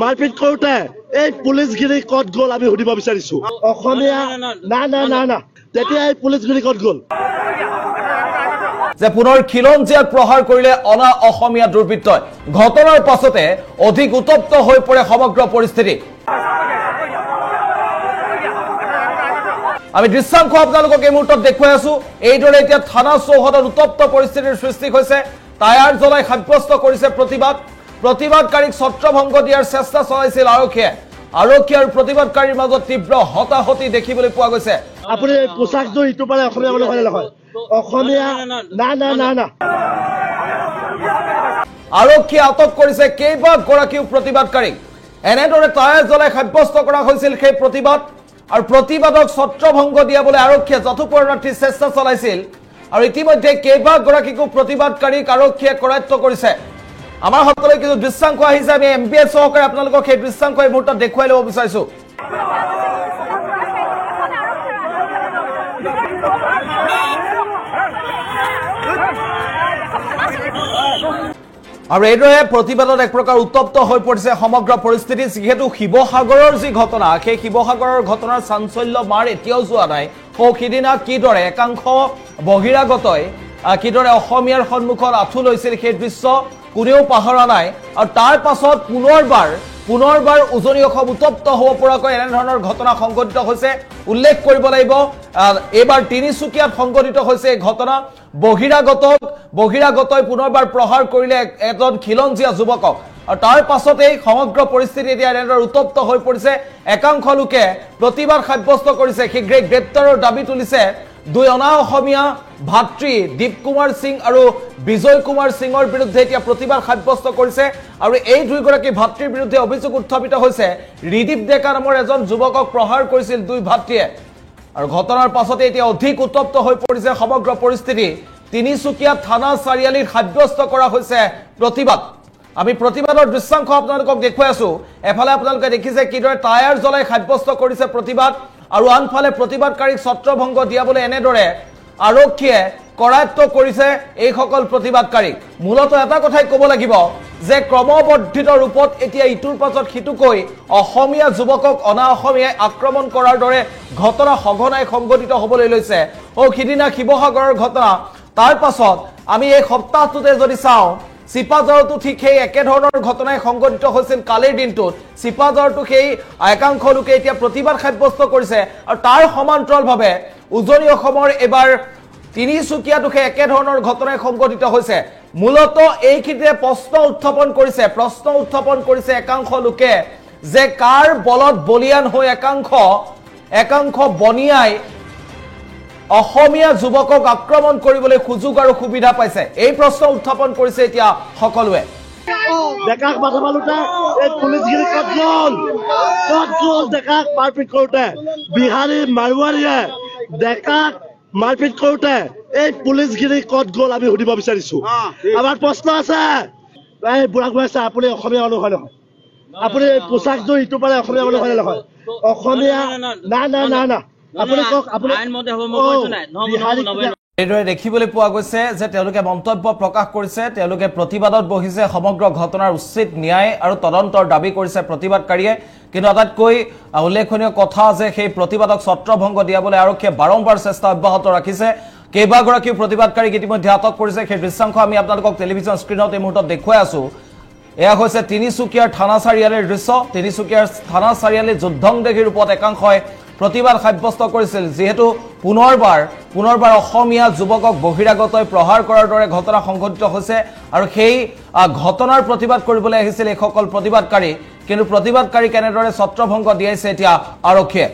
মাৰপিট কৰোঁতে এই পুলিচগিৰি ক'ত গ'ল আমি সুধিব বিচাৰিছো। অসমীয়া না তেতিয়া এই পুলিচগিৰি ক'ত গ'ল? যে পুনৰ খিলঞ্জীয়াক প্ৰহাৰ কৰিলে অনা অসমীয়া দুৰ্বৃত্তই। ঘটনাৰ পাছতে অধিক উত্তপ্ত হৈ পৰে সমগ্ৰ পৰিস্থিতি। আমি দৃশ্যাংশ আপোনালোকক এই মুহূৰ্তত দেখুৱাই আছো। এইদৰে এতিয়া থানা চৌহদত উত্তপ্ত পৰিস্থিতিৰ সৃষ্টি হৈছে। টায়াৰ জ্বলাই সাব্যস্ত কৰিছে প্ৰতিবাদকাৰীক ছত্ৰভংগ দিয়াৰ চেষ্টা চলাইছিল আৰক্ষীয়ে আৰু প্ৰতিবাদকাৰীৰ মাজত তীব্ৰ হতাহতি দেখিবলৈ পোৱা গৈছে। আপুনি পোচাকযোৰ ইটো পাৰে অসমীয়া বুলি ক'লে নহয়। অসমীয়া না আৰক্ষীয়ে আটক কৰিছে কেইবাগৰাকীও প্ৰতিবাদকাৰীক। এনেদৰে টায়াৰ জ্বলাই সাব্যস্ত কৰা হৈছিল সেই প্ৰতিবাদ আৰু প্ৰতিবাদক ছত্ৰভংগ দিয়াবলৈ আৰক্ষীয়ে যথোপৰিমাণে চেষ্টা চলাইছিল আৰু ইতিমধ্যে কেইবাগৰাকীকো প্ৰতিবাদকাৰীক আৰক্ষীয়ে কৰায়ত্ব কৰিছে। আমাৰ হাতলৈ কিছু দৃশ্যাংশ আহিছে। আমি MBS সহকাৰে আপোনালোকক সেই দৃশ্যাংশ এই মুহূৰ্তত দেখুৱাই ল'ব বিচাৰিছো। আৰু এইদৰে প্ৰতিবাদত এক প্ৰকাৰ উত্তপ্ত হৈ পৰিছে সমগ্ৰ পৰিস্থিতি। যিহেতু শিৱসাগৰৰ যি ঘটনা, সেই শিৱসাগৰৰ ঘটনাৰ চাঞ্চল্য মাৰ এতিয়াও যোৱা নাই। সিদিনা কিদৰে একাংশ বহিৰাগতই কিদৰে অসমীয়াৰ সন্মুখত আঁঠু লৈছিল সেই দৃশ্য কোনেও পাহৰা নাই। আৰু তাৰ পাছত পুনৰবাৰ উজনি অসম উত্তপ্ত হ'ব পৰাকৈ এনেধৰণৰ ঘটনা সংঘটিত হৈছে। উল্লেখ কৰিব লাগিব এইবাৰ তিনিচুকীয়াত সংঘটিত হৈছে এই ঘটনা। বহিৰাগতই পুনৰবাৰ প্ৰহাৰ কৰিলে এজন খিলঞ্জীয়া যুৱকক আৰু তাৰ পাছতেই সমগ্ৰ পৰিস্থিতি এতিয়া এনেদৰে উত্তপ্ত হৈ পৰিছে। একাংশ লোকে প্ৰতিবাদ সাব্যস্ত কৰিছে, শীঘ্ৰে গ্ৰেপ্তাৰৰ দাবী তুলিছে। দুই অনা অসমীয়া ভাতৃ দীপ কুমাৰ সিং আৰু বিজয় কুমাৰ সিঙৰ বিৰুদ্ধে এতিয়া প্ৰতিবাদ সাব্যস্ত কৰিছে আৰু এই দুইগৰাকী ভাতৃৰ বিৰুদ্ধে অভিযোগ উত্থাপিত হৈছে। ৰিদীপ ডেকা নামৰ এজন যুৱকক প্ৰহাৰ কৰিছিল দুই ভাতৃয়ে আৰু ঘটনাৰ পাছতে এতিয়া অধিক উত্তপ্ত হৈ পৰিছে সমগ্ৰ পৰিস্থিতি। তিনিচুকীয়া থানা চাৰিআলিত সাব্যস্ত কৰা হৈছে প্ৰতিবাদ। আমি প্ৰতিবাদৰ দৃশ্যাংশ আপোনালোকক দেখুৱাই আছো। এফালে আপোনালোকে দেখিছে কিদৰে টায়াৰ জ্বলাই সাব্যস্ত কৰিছে প্ৰতিবাদ আৰু আনফালে প্ৰতিবাদকাৰীক ছত্ৰভংগ দিয়াবলৈ এনেদৰে আৰক্ষীয়ে কৰায়ত্ব কৰিছে এইসকল প্ৰতিবাদকাৰীক। মূলত এটা কথাই ক'ব লাগিব যে ক্ৰমবৰ্ধিত ৰূপত এতিয়া ইটোৰ পাছত সিটোকৈ অসমীয়া যুৱকক অনা অসমীয়াই আক্ৰমণ কৰাৰ দৰে ঘটনা সঘনাই সংঘটিত হ'বলৈ লৈছে। সিদিনা শিৱসাগৰৰ ঘটনা, তাৰ পাছত আমি এই সপ্তাহটোতে যদি চাওঁ চিপাঝাৰতো ঠিক সেই একেধৰণৰ ঘটনাই সংঘটিত হৈছিল কালিৰ দিনটোত। চিপাঝাৰতো সেই একাংশ লোকে এতিয়া প্ৰতিবাদ সাব্যস্ত কৰিছে আৰু তাৰ সমান্তৰালভাৱে উজনি অসমৰ এবাৰ তিনিচুকীয়াতো সেই একেধৰণৰ ঘটনাই সংঘটিত হৈছে। মূলত এইখিনিতে প্ৰশ্ন উত্থাপন কৰিছে একাংশ লোকে যে কাৰ বলত বলিয়ান হৈ একাংশ বনিয়াই অসমীয়া যুৱকক আক্ৰমণ কৰিবলৈ সুযোগ আৰু সুবিধা পাইছে। এই প্ৰশ্ন উত্থাপন কৰিছে এতিয়া সকলোৱে। ডেকাক মাথা মাৰোঁতে এই পুলিচগিৰি ক'ত গ'ল? ডেকাক মাৰপিট কৰোঁতে বিহাৰী মাৰোৱাৰীয়ে ডেকাক মাৰপিট কৰোঁতে এই পুলিচগিৰি ক'ত গ'ল আমি সুধিব বিচাৰিছো। আমাৰ প্ৰশ্ন আছে। এই বুঢ়া গৈ আছে, আপুনি অসমীয়া মানুহ হয় নহয়? আপুনি পোচাকযোৰ ইটো পাৰে অসমীয়া মানুহ হয় নহয়? অসমীয়া না আপুনি কওক। এইদৰে দেখিবলৈ পোৱা গৈছে যে তেওঁলোকে মন্তব্য প্ৰকাশ কৰিছে, তেওঁলোকে প্ৰতিবাদত বহিছে, সমগ্ৰ ঘটনাৰ উচিত ন্যায় আৰু তদন্তৰ দাবী কৰিছে প্ৰতিবাদকাৰীয়ে। কিন্তু আটাইতকৈ উল্লেখনীয় কথা যে সেই প্ৰতিবাদক ছত্ৰভংগ দিয়াবলৈ আৰক্ষীয়ে বাৰম্বাৰ চেষ্টা অব্যাহত ৰাখিছে। কেইবাগৰাকীও প্ৰতিবাদকাৰীক ইতিমধ্যে আটক কৰিছে। সেই দৃশ্যাংশ আমি আপোনালোকক টেলিভিছন স্ক্ৰীণত এই মুহূৰ্তত দেখুৱাই আছো। এয়া হৈছে তিনিচুকীয়াৰ থানা চাৰিআলিৰ দৃশ্য। তিনিচুকীয়াৰ থানা চাৰিআলিত যুদ্ধংদেহী ৰূপত একাংশই প্ৰতিবাদ সাব্যস্ত কৰিছিল। যিহেতু পুনৰবাৰ অসমীয়া যুৱকক বহিৰাগতই প্ৰহাৰ কৰাৰ দৰে ঘটনা সংঘটিত হৈছে আৰু সেই ঘটনাৰ প্ৰতিবাদ কৰিবলৈ আহিছিল এইসকল প্ৰতিবাদকাৰী। কিন্তু প্ৰতিবাদকাৰীক কেনেদৰে ছত্ৰভংগ দিয়াইছে এতিয়া আৰক্ষীয়ে।